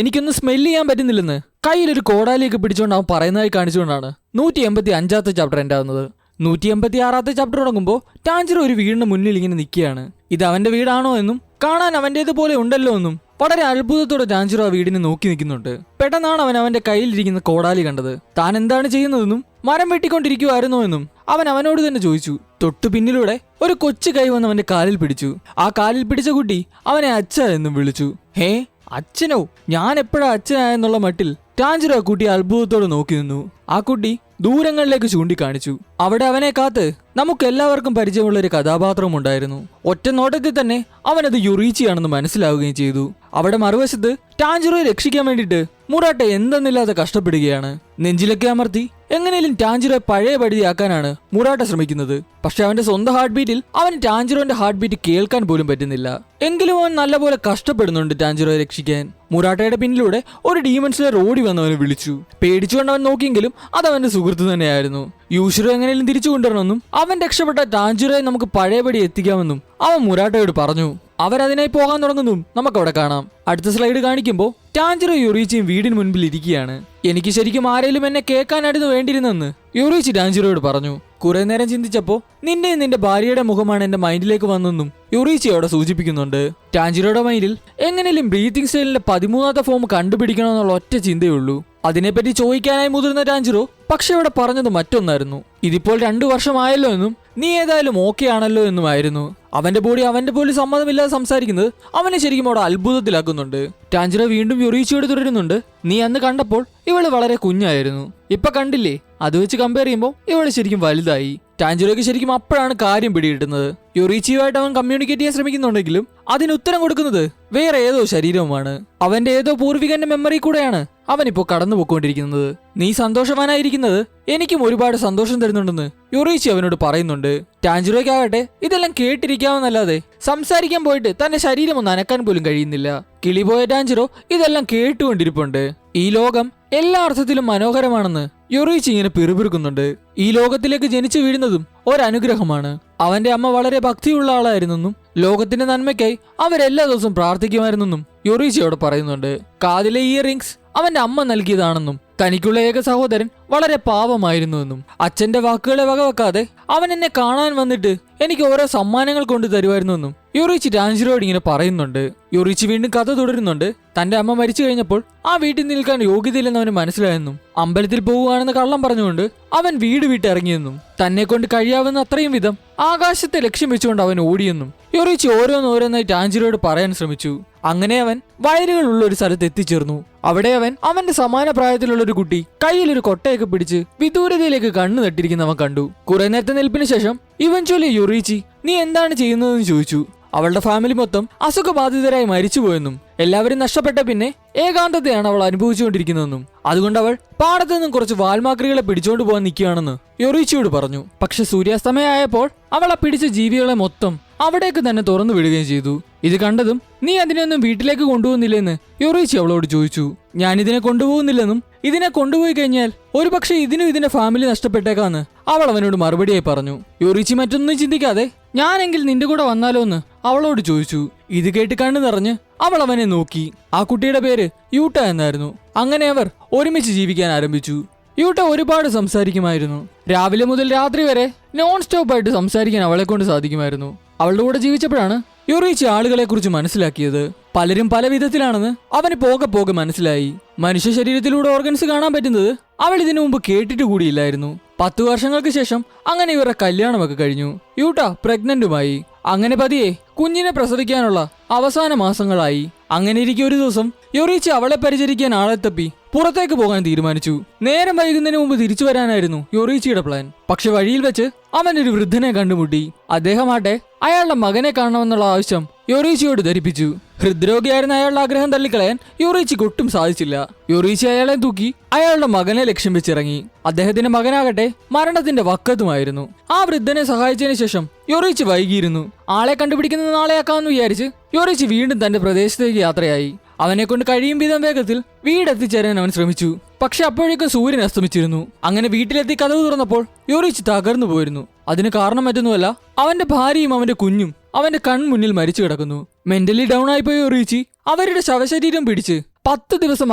എനിക്കൊന്നും സ്മെല്ല് ചെയ്യാൻ പറ്റുന്നില്ലെന്ന് കയ്യിലൊരു കോടാലിയൊക്കെ പിടിച്ചുകൊണ്ട് അവൻ പറയുന്നതായി കാണിച്ചുകൊണ്ടാണ് 185 ചാപ്റ്റർ എൻ്റെ ആവുന്നത്. 186 ചാപ്റ്റർ തുടങ്ങുമ്പോൾ ടാഞ്ചുറോ ഒരു വീടിന് മുന്നിൽ ഇങ്ങനെ നിൽക്കുകയാണ്. ഇത് അവന്റെ വീടാണോ എന്നും കാണാൻ അവൻ്റേതുപോലെ ഉണ്ടല്ലോ എന്നും വളരെ അത്ഭുതത്തോടെ ടാഞ്ചുറോ ആ വീടിനെ നോക്കി നിൽക്കുന്നുണ്ട്. പെട്ടെന്നാണ് അവൻ അവന്റെ കയ്യിലിരിക്കുന്ന കോടാലി കണ്ടത്. താൻ എന്താണ് ചെയ്യുന്നതെന്നും മരം വെട്ടിക്കൊണ്ടിരിക്കുവായിരുന്നോ എന്നും അവൻ അവനോട് തന്നെ ചോദിച്ചു. തൊട്ടു പിന്നിലൂടെ ഒരു കൊച്ചു കൈ വന്ന് അവന്റെ കാലിൽ പിടിച്ചു. ആ കാലിൽ പിടിച്ച കുട്ടി അവനെ അച്ഛ എന്നും വിളിച്ചു. ഹേ, അച്ഛനോ? ഞാൻ എപ്പോഴാ അച്ഛനായെന്നുള്ള മട്ടിൽ ടാഞ്ചുറോ ആ കുട്ടി അത്ഭുതത്തോടെ നോക്കി നിന്നു. ആ കുട്ടി ദൂരങ്ങളിലേക്ക് ചൂണ്ടിക്കാണിച്ചു. അവിടെ അവനെ കാത്ത് നമുക്ക് എല്ലാവർക്കും പരിചയമുള്ള ഒരു കഥാപാത്രവും ഉണ്ടായിരുന്നു. ഒറ്റ നോട്ടത്തിൽ തന്നെ അവനത് യുറീച്ചിയാണെന്ന് മനസ്സിലാവുകയും ചെയ്തു. അവിടെ മറുവശത്ത് ടാഞ്ചുറോയെ രക്ഷിക്കാൻ വേണ്ടിയിട്ട് മുറാട്ടെ എന്തെന്നില്ലാതെ കഷ്ടപ്പെടുകയാണ്. നെഞ്ചിലൊക്കെ അമർത്തി എങ്ങനെയും ടാഞ്ചുറോയെ പഴയ പടിയാക്കാനാണ് മുറാട്ട ശ്രമിക്കുന്നത്. പക്ഷെ അവന്റെ സ്വന്തം ഹാർട്ട് ബീറ്റിൽ അവന് ടാഞ്ചുറോന്റെ ഹാർട്ട് ബീറ്റ് കേൾക്കാൻ പോലും പറ്റുന്നില്ല. എങ്കിലും അവൻ നല്ലപോലെ കഷ്ടപ്പെടുന്നുണ്ട് ടാഞ്ചുറോയെ രക്ഷിക്കാൻ. മുറാട്ടയുടെ പിന്നിലൂടെ ഒരു ഡീമൺ സ്ലെയർ ഓടി വന്നവനെ വിളിച്ചു. പേടിച്ചുകൊണ്ട് അവൻ നോക്കിയെങ്കിലും അതവന്റെ സുഹൃത്ത് തന്നെയായിരുന്നു. യൂഷിറോ എങ്ങനെയും തിരിച്ചു കൊണ്ടുവരണമെന്നും അവൻ രക്ഷപ്പെട്ട ടാഞ്ചുറോയെ നമുക്ക് പഴയപടി എത്തിക്കാമെന്നും അവൻ മുറാട്ടയോട് പറഞ്ഞു. അവരതിനായി പോകാൻ തുടങ്ങുന്നു നമുക്കവിടെ കാണാം. അടുത്ത സ്ലൈഡ് കാണിക്കുമ്പോൾ ടാഞ്ചുറോ യുറീച്ചിയും വീടിന് മുൻപിൽ ഇരിക്കുകയാണ്. എനിക്ക് ശരിക്കും ആരെങ്കിലും എന്നെ കേൾക്കാനായിരുന്നു വേണ്ടിയിരുന്നെന്ന് യുറീച്ചി ടാഞ്ചുറോയോട് പറഞ്ഞു. കുറെ നേരം ചിന്തിച്ചപ്പോ നിന്റെ ഭാര്യയുടെ മുഖമാണ് എന്റെ മൈൻഡിലേക്ക് വന്നെന്നും യുറീച്ചി അവിടെ സൂചിപ്പിക്കുന്നുണ്ട്. ടാഞ്ചുറോയുടെ മൈൻഡിൽ എങ്ങനെയും ബ്രീത്തിങ് സ്റ്റൈലിന്റെ 13ാമത്തെ ഫോം കണ്ടുപിടിക്കണമെന്നുള്ള ഒറ്റ ചിന്തയുള്ളൂ. അതിനെപ്പറ്റി ചോദിക്കാനായി മുതിർന്ന ടാഞ്ചുറോ പക്ഷെ അവിടെ പറഞ്ഞത് മറ്റൊന്നായിരുന്നു. ഇതിപ്പോൾ 2 വർഷമായല്ലോ എന്നും നീ ഏതായാലും ഓക്കെ ആണല്ലോ എന്നുമായിരുന്നു. അവന്റെ ബോഡി അവന്റെ പോലും സമ്മതമില്ലാതെ സംസാരിക്കുന്നത് അവനെ ശരിക്കും അവിടെ അത്ഭുതത്തിലാക്കുന്നുണ്ട്. ടാൻജിറോ വീണ്ടും യൊറീച്ചിയോട് തുടരുന്നുണ്ട്. നീ അന്ന് കണ്ടപ്പോൾ ഇവള് വളരെ കുഞ്ഞായിരുന്നു, ഇപ്പൊ കണ്ടില്ലേ, അത് വെച്ച് കമ്പയർ ചെയ്യുമ്പോൾ ഇവള് ശരിക്കും വലുതായി. ടാൻജിറോയ്ക്ക് ശരിക്കും അപ്പോഴാണ് കാര്യം പിടികിട്ടുന്നത്. യൊറീച്ചിയുമായിട്ട് അവൻ കമ്മ്യൂണിക്കേറ്റ് ചെയ്യാൻ ശ്രമിക്കുന്നുണ്ടെങ്കിലും അതിന് ഉത്തരം കൊടുക്കുന്നത് വേറെ ഏതോ ശരീരവുമാണ്. അവന്റെ ഏതോ പൂർവികന്റെ മെമ്മറി കൂടെയാണ് അവനിപ്പോ കടന്നു പോയിക്കൊണ്ടിരിക്കുന്നത്. നീ സന്തോഷവാനായിരിക്കുന്നത് എനിക്കും ഒരുപാട് സന്തോഷം തരുന്നുണ്ടെന്ന് യൊറീച്ചി അവനോട് പറയുന്നുണ്ട്. ടാൻജിറോയ്ക്കാകട്ടെ ഇതെല്ലാം കേട്ടിരിക്കാമെന്നല്ലാതെ സംസാരിക്കാൻ പോയിട്ട് തന്റെ ശരീരം ഒന്ന് അനക്കാൻ പോലും കഴിയുന്നില്ല. കിളിപോയ ടാൻജിറോ ഇതെല്ലാം കേട്ടുകൊണ്ടിരിപ്പുണ്ട്. ഈ ലോകം എല്ലാ അർത്ഥത്തിലും മനോഹരമാണെന്ന് യൊറീച്ചി ഇങ്ങനെ പിറുപിറുക്കുന്നുണ്ട്. ഈ ലോകത്തിലേക്ക് ജനിച്ചു വീഴുന്നതും ഒരനുഗ്രഹമാണ്. അവന്റെ അമ്മ വളരെ ഭക്തിയുള്ള ആളായിരുന്നെന്നും ലോകത്തിന്റെ നന്മയ്ക്കായി അവരെല്ലാ ദിവസവും പ്രാർത്ഥിക്കുമായിരുന്നെന്നും യൊറീച്ചി അവിടെ പറയുന്നുണ്ട്. കാതിലെ ഇയറിംഗ്സ് അവന്റെ അമ്മ നൽകിയതാണെന്നും തനിക്കുള്ള ഏക സഹോദരൻ വളരെ പാവമായിരുന്നുവെന്നും അച്ഛന്റെ വാക്കുകളെ വകവെക്കാതെ അവൻ എന്നെ കാണാൻ വന്നിട്ട് എനിക്ക് ഓരോ സമ്മാനങ്ങൾ കൊണ്ട് തരുമായിരുന്നുവെന്നും യൊറീച്ചി ടാൻജിറോയോട് ഇങ്ങനെ പറയുന്നുണ്ട്. യൊറീച്ചി വീണ്ടും കഥ തുടരുന്നുണ്ട്. തന്റെ അമ്മ മരിച്ചു കഴിഞ്ഞപ്പോൾ ആ വീട്ടിൽ നിൽക്കാൻ യോഗ്യതയില്ലെന്ന് അവന് മനസ്സിലായെന്നും അമ്പലത്തിൽ പോവുകയാണെന്ന് കള്ളം പറഞ്ഞുകൊണ്ട് അവൻ വീട് വിട്ടിറങ്ങിയെന്നും തന്നെ കൊണ്ട് കഴിയാവുന്ന അത്രയും വിധം ആകാശത്തെ ലക്ഷ്യം വെച്ചുകൊണ്ട് അവൻ ഓടിയെന്നും യൊറീച്ചി ഓരോന്നോരോന്നായി ടാൻജിറോയോട് പറയാൻ ശ്രമിച്ചു. അങ്ങനെ അവൻ വയലുകളുള്ള ഒരു സ്ഥലത്ത് എത്തിച്ചേർന്നു. അവിടെ അവൻ അവന്റെ സമാന പ്രായത്തിലുള്ള ഒരു കുട്ടി കയ്യിലൊരു കൊട്ടയൊക്കെ പിടിച്ച് വിദൂരതയിലേക്ക് കണ്ണു നട്ടിരിക്കുന്നവൻ കണ്ടു. കുറെ നേരത്തെ നിൽപ്പിന് ശേഷം ഇവൻച്വലി യൊറീച്ചി നീ എന്താണ് ചെയ്യുന്നതെന്ന് ചോദിച്ചു. അവളുടെ ഫാമിലി മൊത്തം അസുഖബാധിതരായി മരിച്ചുപോയെന്നും എല്ലാവരും നഷ്ടപ്പെട്ട പിന്നെ ഏകാന്തതയാണ് അവൾ അനുഭവിച്ചുകൊണ്ടിരിക്കുന്നതെന്നും അതുകൊണ്ട് അവൾ പാടത്തു നിന്നും കുറച്ച് വാൽമാക്രികളെ പിടിച്ചോണ്ട് പോകാൻ നിൽക്കുകയാണെന്ന് യൊറീച്ചിയോട് പറഞ്ഞു. പക്ഷെ സൂര്യാസ്തമയമായപ്പോൾ അവൾ ആ പിടിച്ച ജീവികളെ മൊത്തം അവിടേക്ക് തന്നെ തുറന്നു വിടുകയും ചെയ്തു. ഇത് കണ്ടതും നീ അതിനെയൊന്നും വീട്ടിലേക്ക് കൊണ്ടുപോകുന്നില്ലെന്ന് യൊറീച്ചി അവളോട് ചോദിച്ചു. ഞാൻ ഇതിനെ കൊണ്ടുപോകുന്നില്ലെന്നും ഇതിനെ കൊണ്ടുപോയി കഴിഞ്ഞാൽ ഒരുപക്ഷെ ഇതിനും ഇതിന്റെ ഫാമിലി നഷ്ടപ്പെട്ടേക്കാന്ന് അവൾ അവനോട് മറുപടിയായി പറഞ്ഞു. യൊറീച്ചി മറ്റൊന്നും ചിന്തിക്കാതെ ഞാനെങ്കിൽ നിന്റെ കൂടെ വന്നാലോ എന്ന് അവളോട് ചോദിച്ചു. ഇത് കേട്ട് കണ്ണു നിറഞ്ഞ് അവൾ അവനെ നോക്കി. ആ കുട്ടിയുടെ പേര് യൂട്ട എന്നായിരുന്നു. അങ്ങനെ അവർ ഒരുമിച്ച് ജീവിക്കാൻ ആരംഭിച്ചു. യൂട്ട ഒരുപാട് സംസാരിക്കുമായിരുന്നു. രാവിലെ മുതൽ രാത്രി വരെ നോൺ സ്റ്റോപ്പ് ആയിട്ട് സംസാരിക്കാൻ അവളെ കൊണ്ട് സാധിക്കുമായിരുന്നു. അവളുടെ കൂടെ ജീവിച്ചപ്പോഴാണ് യൊറീച്ചി ആളുകളെ കുറിച്ച് മനസ്സിലാക്കിയത്. പലരും പല വിധത്തിലാണെന്ന് അവന് പോകെ പോകെ മനസ്സിലായി. മനുഷ്യ ശരീരത്തിലൂടെ ഓർഗൻസ് കാണാൻ പറ്റുന്നത് അവൾ ഇതിനു മുമ്പ് കേട്ടിട്ട് കൂടിയില്ലായിരുന്നു. 10 വർഷങ്ങൾക്ക് ശേഷം അങ്ങനെ ഇവരുടെ കല്യാണമൊക്കെ കഴിഞ്ഞു. യൂട്ട പ്രഗ്നന്റുമായി. അങ്ങനെ പതിയെ കുഞ്ഞിനെ പ്രസവിക്കാനുള്ള അവസാന മാസങ്ങളായി. അങ്ങനെ ഇരിക്കെ ഒരു ദിവസം യൊറീച്ചി അവളെ പരിചരിക്കാൻ ആളെ തപ്പി പുറത്തേക്ക് പോകാൻ തീരുമാനിച്ചു. നേരം വൈകുന്നതിന് മുമ്പ് തിരിച്ചു വരാനായിരുന്നു യൊറീച്ചിയുടെ പ്ലാൻ. പക്ഷെ വഴിയിൽ വെച്ച് അവൻ ഒരു വൃദ്ധനെ കണ്ടുമുട്ടി. അദ്ദേഹമാട്ടെ അയാളുടെ മകനെ കാണണമെന്നുള്ള ആവശ്യം യൊറീച്ചിയോട് ധരിപ്പിച്ചു. ഹൃദ്രോഗിയായിരുന്ന അയാളുടെ ആഗ്രഹം തള്ളിക്കളയാൻ യൊറീച്ചിക്ക് ഒട്ടും സാധിച്ചില്ല. യൊറീച്ചി അയാളെ തൂക്കി അയാളുടെ മകനെ ലക്ഷ്യം വെച്ചിറങ്ങി. അദ്ദേഹത്തിന്റെ മകനാകട്ടെ മരണത്തിന്റെ വക്കത്തുമായിരുന്നു. ആ വൃദ്ധനെ സഹായിച്ചതിന് ശേഷം യൊറീച്ചി വൈകിയിരുന്നു. ആളെ കണ്ടുപിടിക്കുന്നത് നാളെയാക്കാമെന്ന് വിചാരിച്ച് യൊറീച്ചി വീണ്ടും തന്റെ പ്രദേശത്തേക്ക് യാത്രയായി. അവനെ കൊണ്ട് കഴിയും വിധം വേഗത്തിൽ വീടെത്തിച്ചേരാൻ അവൻ ശ്രമിച്ചു. പക്ഷെ അപ്പോഴേക്കും സൂര്യൻ അസ്തമിച്ചിരുന്നു. അങ്ങനെ വീട്ടിലെത്തി കതവ് തുറന്നപ്പോൾ യൊറീച്ചി തകർന്നു പോയിരുന്നു. അതിന് കാരണം മറ്റൊന്നുമല്ല, അവന്റെ ഭാര്യയും അവന്റെ കുഞ്ഞും അവന്റെ കൺമുന്നിൽ മരിച്ചു കിടക്കുന്നു. മെന്റലി ഡൗൺ ആയിപ്പോയ യൊറീച്ചി അവരുടെ ശവശരീരം പിടിച്ച് 10 ദിവസം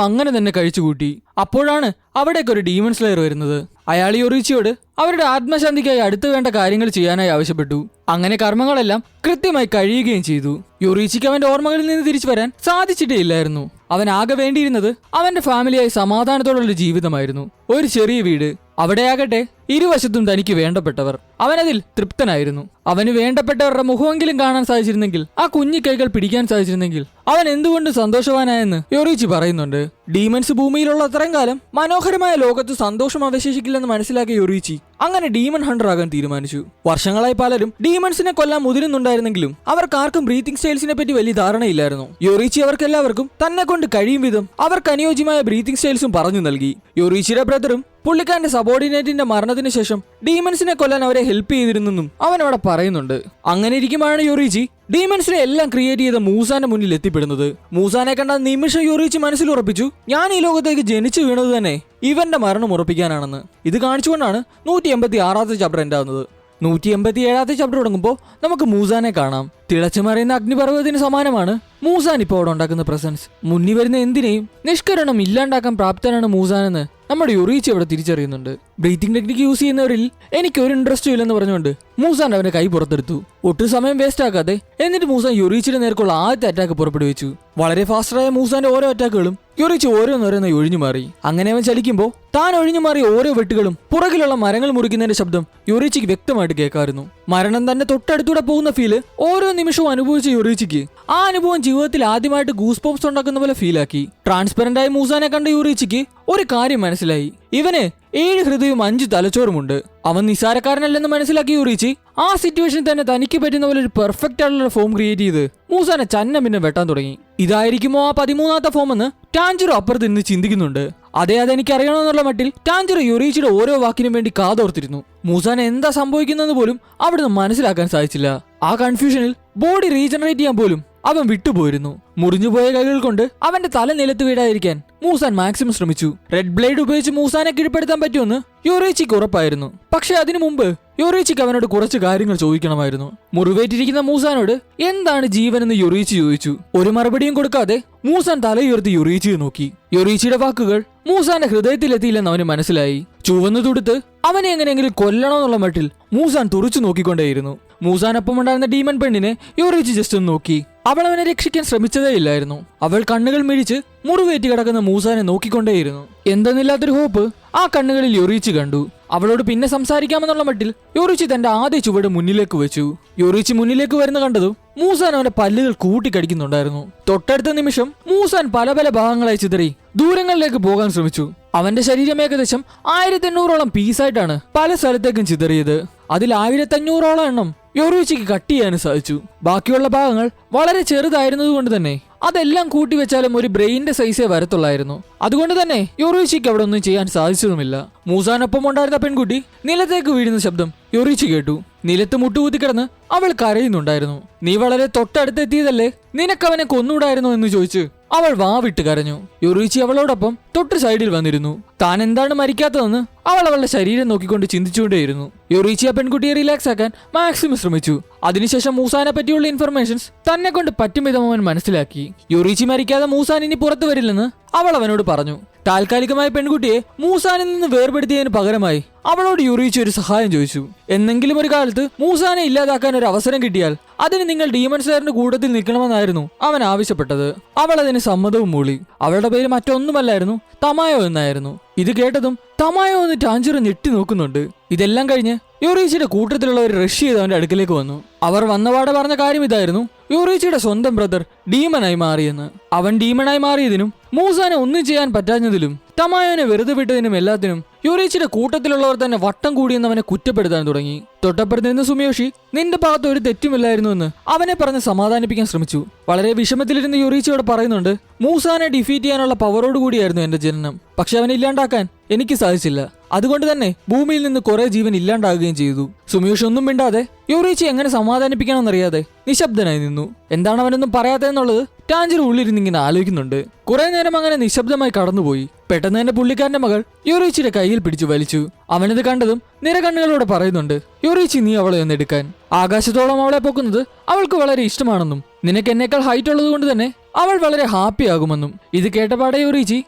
അങ്ങനെ തന്നെ കഴിച്ചുകൂട്ടി. അപ്പോഴാണ് അവിടേക്ക് ഒരു ഡീമൺ സ്ലെയർ വരുന്നത്. അയാൾ യൊറീച്ചിയോട് അവരുടെ ആത്മശാന്തിക്കായി അടുത്ത് വേണ്ട കാര്യങ്ങൾ ചെയ്യാനായി ആവശ്യപ്പെട്ടു. അങ്ങനെ കർമ്മങ്ങളെല്ലാം കൃത്യമായി കഴിയുകയും ചെയ്തു. യൊറീച്ചിക്ക് അവന്റെ ഓർമ്മകളിൽ നിന്ന് തിരിച്ചു വരാൻ സാധിച്ചിട്ടേ ഇല്ലായിരുന്നു. അവൻ ആകെ വേണ്ടിയിരുന്നത് അവന്റെ ഫാമിലിയായി സമാധാനത്തോടുള്ള ജീവിതമായിരുന്നു. ഒരു ചെറിയ വീട്, അവിടെയാകട്ടെ ഇരുവശത്തും തനിക്ക് വേണ്ടപ്പെട്ടവർ. അവനതിൽ തൃപ്തനായിരുന്നു. അവന് വേണ്ടപ്പെട്ടവരുടെ മുഖമെങ്കിലും കാണാൻ സാധിച്ചിരുന്നെങ്കിൽ, ആ കുഞ്ഞി കൈകൾ പിടിക്കാൻ സാധിച്ചിരുന്നെങ്കിൽ അവൻ എന്തുകൊണ്ട് സന്തോഷവാനായെന്ന് യൊറീച്ചി പറയുന്നുണ്ട്. ഡീമൺസ് ഭൂമിയിലുള്ള അത്രയും കാലം മനോഹരമായ ലോകത്ത് സന്തോഷം അവശേഷിക്കില്ലെന്ന് മനസ്സിലാക്കിയ യൊറീച്ചി അങ്ങനെ ഡീമൺ ഹണ്ടർ ആകാൻ തീരുമാനിച്ചു. വർഷങ്ങളായി പലരും ഡീമൺസിനെ കൊല്ലാൻ മുതിരുന്നുണ്ടായിരുന്നെങ്കിലും അവർക്കാർക്കും ബ്രീത്തിങ് സ്റ്റൈൽസിനെ പറ്റി വലിയ ധാരണയില്ലായിരുന്നു. യൊറീച്ചി അവർക്കെല്ലാവർക്കും തന്നെ കൊണ്ട് കഴിയും വിധം അവർക്ക് അനുയോജ്യമായ ബ്രീത്തിങ് സ്റ്റൈൽസും പറഞ്ഞു നൽകി. യൊറീച്ചിയുടെ ബ്രദറും പുള്ളിക്കാരന്റെ സബോർഡിനേറ്റിന്റെ മരണത്തിന് ശേഷം ഡീമൺസിനെ കൊല്ലാൻ അവരെ ഹെൽപ്പ് ചെയ്തിരുന്നെന്നും അവൻ അവിടെ പറയുന്നുണ്ട്. അങ്ങനെ ഇരിക്കുമ്പോഴാണ് യൊറീച്ചി ഡീമൺസിനെ എല്ലാം ക്രിയേറ്റ് ചെയ്ത മൂസാന്റെ മുന്നിൽ എത്തിപ്പെടുന്നത്. മൂസാനെ കണ്ട നിമിഷം യൊറീച്ചി മനസ്സിൽ ഉറപ്പിച്ചു, ഞാൻ ഈ ലോകത്തേക്ക് ജനിച്ചു വീണത് തന്നെ ഇവന്റെ മരണം ഉറപ്പിക്കാനാണെന്ന്. ഇത് കാണിച്ചുകൊണ്ടാണ് 186ാമത്തെ ചാപ്റ്റർ ഉണ്ടാവുന്നത്. 187ാമത്തെ ചാപ്റ്റർ തുടങ്ങുമ്പോൾ നമുക്ക് മൂസാനെ കാണാം. തിളച്ചു മറിയുന്ന അഗ്നിപർവ്വതത്തിന് സമാനമാണ് മൂസാൻ ഇപ്പോൾ അവിടെ ഉണ്ടാക്കുന്ന പ്രസൻസ്. മുന്നിൽ വരുന്ന എന്തിനേയും നിഷ്കരണം ഇല്ലാണ്ടാക്കാൻ പ്രാപ്തനാണ് മൂസാനെന്ന് നമ്മുടെ യൊറീച്ചി അവിടെ തിരിച്ചറിയുന്നുണ്ട്. ബ്രീത്തിങ് ടെക്നിക്ക് യൂസ് ചെയ്യുന്നവരിൽ എനിക്ക് ഒരു ഇൻട്രസ്റ്റും ഇല്ലെന്ന് പറഞ്ഞുകൊണ്ട് മൂസാൻ അവന്റെ കൈ പുറത്തെടുത്തു. ഒട്ടും സമയം വേസ്റ്റ് ആക്കാതെ എന്നിട്ട് മൂസാൻ യൊറീച്ചിയുടെ നേർക്കുള്ള ആദ്യത്തെ അറ്റാക്ക് പുറപ്പെടുവിച്ചു. വളരെ ഫാസ്റ്ററായ മൂസാന്റെ ഓരോ അറ്റാക്കുകളും യൊറിച്ചി ഓരോന്നോരോന്നായി ഒഴിഞ്ഞു മാറി. അങ്ങനെ അവൻ ചലിക്കുമ്പോൾ താൻ ഒഴിഞ്ഞു മാറിയ ഓരോ വെട്ടുകളും പുറകിലുള്ള മരങ്ങൾ മുറിക്കുന്നതിന്റെ ശബ്ദം യൊറിച്ചിക്ക് വ്യക്തമായിട്ട് കേൾക്കായിരുന്നു. മരണം തന്നെ തൊട്ടടുത്തൂടെ പോകുന്ന ഫീല് ഓരോ നിമിഷവും അനുഭവിച്ച യൊറിച്ചിക്ക് ആ അനുഭവം ജീവിതത്തിൽ ആദ്യമായിട്ട് ഗൂസ് ബോംസ് ഉണ്ടാക്കുന്ന പോലെ ഫീലാക്കി. ട്രാൻസ്പെറന്റ് ആയി മൂസാനെ കണ്ട യൊറിച്ചിക്ക് ഒരു കാര്യം മനസ്സിലായി. ഇവന് 7 ഹൃദയവും 5 തലച്ചോറുമുണ്ട്. അവൻ നിസാരക്കാരനല്ലെന്ന് മനസ്സിലാക്കി യൊറിച്ചി ആ സിറ്റുവേഷൻ തന്നെ തനിക്ക് പറ്റുന്ന പോലെ ഒരു പെർഫെക്റ്റ് ആയിട്ടുള്ള ഫോം ക്രിയേറ്റ് ചെയ്ത് മൂസാനെ ചന്നം പിന്നെ വെട്ടാൻ തുടങ്ങി. ഇതായിരിക്കുമോ ആ 13ാമത്തെ ഫോം എന്ന് ടാൻജിറോ അപ്പുറത്ത് നിന്ന് ചിന്തിക്കുന്നുണ്ട്. അതെനിക്ക് അറിയണമെന്നുള്ള മട്ടിൽ ടാൻജിറോ യൊറിച്ചിയുടെ ഓരോ വാക്കിനും വേണ്ടി കാതോർത്തിരുന്നു. മൂസാനെ എന്താ സംഭവിക്കുന്നതെന്ന് പോലും അവിടുന്ന് മനസ്സിലാക്കാൻ സാധിച്ചില്ല. ആ കൺഫ്യൂഷനിൽ ബോഡി റീജനറേറ്റ് ചെയ്യാൻ പോലും അവൻ വിട്ടുപോയിരുന്നു. മുറിഞ്ഞുപോയ കൈകൾ കൊണ്ട് അവന്റെ തല നിലത്ത് വീഴാതിരിക്കാൻ മൂസാൻ മാക്സിമം ശ്രമിച്ചു. റെഡ് ബ്ലേഡ് ഉപയോഗിച്ച് മൂസാനെ കീഴ്പ്പെടുത്താൻ പറ്റുമെന്ന് യൊറിച്ചിക്ക് ഉറപ്പായിരുന്നു. പക്ഷെ അതിനു മുമ്പ് യൊറിച്ചിക്ക് അവനോട് കുറച്ച് കാര്യങ്ങൾ ചോദിക്കണമായിരുന്നു. മുറിവേറ്റിരിക്കുന്ന മൂസാനോട് എന്താണ് ജീവൻ എന്ന് യൊറിച്ചി ചോദിച്ചു. ഒരു മറുപടിയും കൊടുക്കാതെ മൂസാൻ തലയുയർത്തി യൊറിച്ചിയെ നോക്കി. യൊറിച്ചിയുടെ വാക്കുകൾ മൂസാന്റെ ഹൃദയത്തിലെത്തിയില്ലെന്ന് അവന് മനസ്സിലായി. ചുവന്നു തുടുത്ത് അവനെ എങ്ങനെയെങ്കിലും കൊല്ലണമെന്നുള്ള മട്ടിൽ മൂസാൻ തുറച്ചു നോക്കിക്കൊണ്ടേയിരുന്നു. മൂസാനൊപ്പം ഉണ്ടായിരുന്ന ഡീമൻ പെണ്ണിനെ യൊറിച്ചി ജസ്റ്റ് ഒന്ന് നോക്കി. അവൾ അവനെ രക്ഷിക്കാൻ ശ്രമിച്ചതേ ഇല്ലായിരുന്നു. അവൾ കണ്ണുകൾ മിഴിച്ച് മുറിവേറ്റി കിടക്കുന്ന മൂസാനെ നോക്കിക്കൊണ്ടേയിരുന്നു. എന്തെന്നില്ലാത്തൊരു ഹോപ്പ് ആ കണ്ണുകളിൽ യൊറിച്ചി കണ്ടു. അവളോട് പിന്നെ സംസാരിക്കാമെന്നുള്ള മട്ടിൽ യൊറിച്ചി തന്റെ ആദ്യ ചുവട് മുന്നിലേക്ക് വെച്ചു. യൊറിച്ചി മുന്നിലേക്ക് വരുന്ന കണ്ടതും മൂസാൻ അവന്റെ പല്ലുകൾ കൂട്ടിക്കടിക്കുന്നുണ്ടായിരുന്നു. തൊട്ടടുത്ത നിമിഷം മൂസാൻ പല പല ഭാഗങ്ങളായി ചിതറി ദൂരങ്ങളിലേക്ക് പോകാൻ ശ്രമിച്ചു. അവന്റെ ശരീരം ഏകദേശം 1500ഓളം പീസായിട്ടാണ് പല സ്ഥലത്തേക്കും ചിതറിയത്. അതിൽ 1500ഓളം എണ്ണം യൊറിച്ചിക്ക് കട്ട് ചെയ്യാനും സാധിച്ചു. ബാക്കിയുള്ള ഭാഗങ്ങൾ വളരെ ചെറുതായിരുന്നതുകൊണ്ട് തന്നെ അതെല്ലാം കൂട്ടിവെച്ചാലും ഒരു ബ്രെയിനിന്റെ സൈസേ വരത്തുള്ളായിരുന്നു. അതുകൊണ്ട് തന്നെ യൊറിച്ചിക്ക് അവിടെ ഒന്നും ചെയ്യാൻ സാധിച്ചതുമില്ല. മൂസാനൊപ്പം ഉണ്ടായിരുന്ന പെൺകുട്ടി നിലത്തേക്ക് വീഴുന്ന ശബ്ദം യൊറിച്ചി കേട്ടു. നിലത്ത് മുട്ടുകുത്തി കിടന്ന് അവൾ കരയുന്നുണ്ടായിരുന്നു. നീ വളരെ തൊട്ടടുത്തെത്തിയതല്ലേ, നിനക്കവനെ കൊന്നൂടായിരുന്നോ എന്ന് ചോദിച്ച് അവൾ വാവിട്ട് കരഞ്ഞു. യൊറിച്ചി അവളോടൊപ്പം തൊട്ട് സൈഡിൽ വന്നിരുന്നു. താൻ എന്താണ് മരിക്കാത്തതെന്ന് അവൾ അവളുടെ ശരീരം നോക്കിക്കൊണ്ട് ചിന്തിച്ചുകൊണ്ടേയിരുന്നു. യൊറിച്ചി ആ പെൺകുട്ടിയെ റിലാക്സ് ആക്കാൻ മാക്സിമം ശ്രമിച്ചു. അതിനുശേഷം മൂസാനെ പറ്റിയുള്ള ഇൻഫർമേഷൻസ് തന്നെ കൊണ്ട് പറ്റും വിധം അവൻ മനസ്സിലാക്കി. യൊറിച്ചി മരിക്കാതെ മൂസാൻ ഇനി പുറത്തു വരില്ലെന്ന് അവൾ അവനോട് പറഞ്ഞു. താൽക്കാലികമായി പെൺകുട്ടിയെ മൂസാനിൽ നിന്ന് വേർപെടുത്തിയതിന് പകരമായി അവളോട് യൊറിച്ചി ഒരു സഹായം ചോദിച്ചു. എന്നെങ്കിലും ഒരു കാലത്ത് മൂസാനെ ഇല്ലാതാക്കാൻ ഒരു അവസരം കിട്ടിയാൽ അതിന് നിങ്ങൾ ഡീമൺ സ്ലെയറിന്റെ കൂട്ടത്തിൽ നിൽക്കണമെന്നായിരുന്നു അവൻ ആവശ്യപ്പെട്ടത്. അവൾ അതിന് സമ്മതവും മൂളി. അവളുടെ പേര് മറ്റൊന്നുമല്ലായിരുന്നു, തമായോ എന്നായിരുന്നു. ഇത് കേട്ടതും തമായോ എന്ന് ടാൻജിറോ ഞെട്ടി നോക്കുന്നുണ്ട്. ഇതെല്ലാം കഴിഞ്ഞ് യൊറിച്ചിയുടെ കൂട്ടത്തിലുള്ളവർ റഷ് ചെയ്ത് അവന്റെ അടുക്കലേക്ക് വന്നു. അവർ വന്നപാടെ പറഞ്ഞ കാര്യം ഇതായിരുന്നു: യൊറിച്ചിയുടെ സ്വന്തം ബ്രദർ ഡീമനായി മാറിയെന്ന്. അവൻ ഡീമനായി മാറിയതിനും മൂസാനെ ഒന്നും ചെയ്യാൻ പറ്റാഞ്ഞതിലും തമായോനെ വെറുതെ വിട്ടതിനും എല്ലാത്തിനും യൊറിച്ചിയുടെ കൂട്ടത്തിലുള്ളവർ തന്നെ വട്ടം കൂടിയെന്ന് അവനെ കുറ്റപ്പെടുത്താൻ തുടങ്ങി. തൊട്ടപ്പുറത്ത് നിന്ന് സുമിയോഷി നിന്റെ ഭാഗത്ത് ഒരു തെറ്റുമില്ലായിരുന്നു എന്ന് അവനെ പറഞ്ഞ് സമാധാനിപ്പിക്കാൻ ശ്രമിച്ചു. വളരെ വിഷമത്തിലിരുന്ന് യൊറിച്ചിയോട് പറയുന്നുണ്ട്, മൂസാനെ ഡിഫീറ്റ് ചെയ്യാനുള്ള പവറോട് കൂടിയായിരുന്നു എന്റെ ജനനം. പക്ഷെ അവനെ ഇല്ലാണ്ടാക്കാൻ എനിക്ക് സാധിച്ചില്ല. അതുകൊണ്ട് തന്നെ ഭൂമിയിൽ നിന്ന് കുറെ ജീവൻ ഇല്ലാണ്ടാകുകയും ചെയ്തു. സുമിയോഷി ഒന്നും മിണ്ടാതെ യൊറിച്ചി എങ്ങനെ സമാധാനിപ്പിക്കണമെന്നറിയാതെ നിശബ്ദനായി നിന്നു. എന്താണ് അവനൊന്നും പറയാത്തതെന്നുള്ളത് ടാൻജിറോ ഉള്ളിരുന്ന് ഇങ്ങനെ ആലോചിക്കുന്നുണ്ട്. കുറെ നേരം അങ്ങനെ നിശബ്ദമായി കടന്നുപോയി. പെട്ടെന്ന് തന്നെ പുള്ളിക്കാരന്റെ മകൾ യൊറിച്ചിയുടെ കയ്യിൽ പിടിച്ചു വലിച്ചു. അവനത് കണ്ടതും നിറകണ്ണുകളോടെ പറയുന്നുണ്ട്, യൊറിച്ചി നീ അവളെ ഒന്ന് എടുക്കാൻ. ആകാശത്തോളം അവളെ പൊക്കുന്നത് അവൾക്ക് വളരെ ഇഷ്ടമാണെന്നും നിനക്ക് എന്നേക്കാൾ ഹൈറ്റ് ഉള്ളത് കൊണ്ട് തന്നെ അവൾ വളരെ ഹാപ്പി ആകുമെന്നും. ഇത് കേട്ടപാടെ യൊറിച്ചി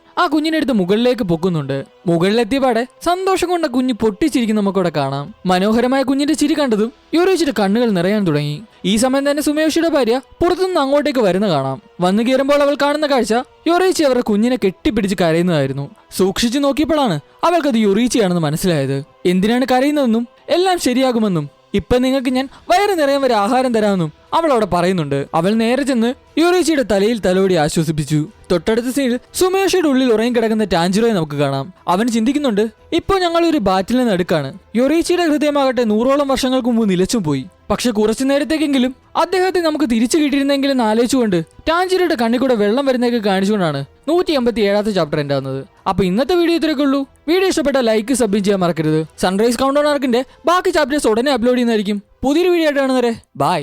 ആ കുഞ്ഞിനെടുത്ത് മുകളിലേക്ക് പൊക്കുന്നുണ്ട്. മുകളിലെത്തിയപാടെ സന്തോഷം കൊണ്ട് കുഞ്ഞ് പൊട്ടിച്ചിരിക്കുന്ന നമുക്കവിടെ കാണാം. മനോഹരമായ കുഞ്ഞിന്റെ ചിരി കണ്ടതും യൊറിച്ചിയുടെ കണ്ണുകൾ നിറയാൻ തുടങ്ങി. ഈ സമയം തന്നെ സുമേഷിയുടെ ഭാര്യ പുറത്തുനിന്ന് അങ്ങോട്ടേക്ക് വരുന്ന കാണാം. വന്നു കയറുമ്പോൾ അവൾ കാണുന്ന കാഴ്ച യൊറിച്ചി അവരുടെ കുഞ്ഞിനെ കെട്ടിപ്പിടിച്ച് കരയുന്നതായിരുന്നു. സൂക്ഷിച്ചു നോക്കിയപ്പോഴാണ് അവൾക്കത് യൊറിച്ചിയാണെന്ന് മനസ്സിലായത്. എന്തിനാണ് കരയുന്നതെന്നും എല്ലാം ശരിയാകുമെന്നും ഇപ്പൊ നിങ്ങൾക്ക് ഞാൻ വയറ് നിറയാൻ വരെ ആഹാരം തരാമെന്നും അവൾ അവിടെ പറയുന്നുണ്ട്. അവൾ നേരെ ചെന്ന് യൊറിച്ചിയുടെ തലയിൽ തലോടി ആശ്വസിപ്പിച്ചു. തൊട്ടടുത്ത സീനിൽ സുമേഷിയുടെ ഉള്ളിൽ ഉറങ്ങിക്കിടക്കുന്ന ടാൻജിറോയെ നമുക്ക് കാണാം. അവൻ ചിന്തിക്കുന്നുണ്ട്, ഇപ്പോൾ ഞങ്ങൾ ഒരു ബാറ്റിലിന് നടുക്കാണ്. യൊറിച്ചിയുടെ ഹൃദയമാകട്ടെ 100ഓളം വർഷങ്ങൾക്ക് മുമ്പ് നിലച്ചും പോയി. പക്ഷെ കുറച്ചു നേരത്തേക്കെങ്കിലും അദ്ദേഹത്തെ നമുക്ക് തിരിച്ചു കിട്ടിയിരുന്നെങ്കിലും ആലോചിച്ചുകൊണ്ട് ടാൻജിറോയുടെ കണ്ണിൽ കൂടെ വെള്ളം വരുന്നതൊക്കെ കാണിച്ചുകൊണ്ടാണ് 187ാമത്തെ ചാപ്റ്റർ ഉണ്ടാകുന്നത്. അപ്പൊ ഇന്നത്തെ വീഡിയോ ഇത്രയൊക്കെ ഉള്ളൂ. വീഡിയോ ഇഷ്ടപ്പെട്ട ലൈക്ക് സബ്മിറ്റ് ചെയ്യാൻ മറക്കരുത്. സൺറൈസ് കൗണ്ട് ഡൗൺ ആർക്കിന്റെ ബാക്കി ചാപ്റ്റേഴ്സ് ഉടനെ അപ്ലോഡ് ചെയ്യുന്നതായിരിക്കും. പുതിയൊരു വീഡിയോ ആയിട്ട് കാണുന്നവരെ ബൈ.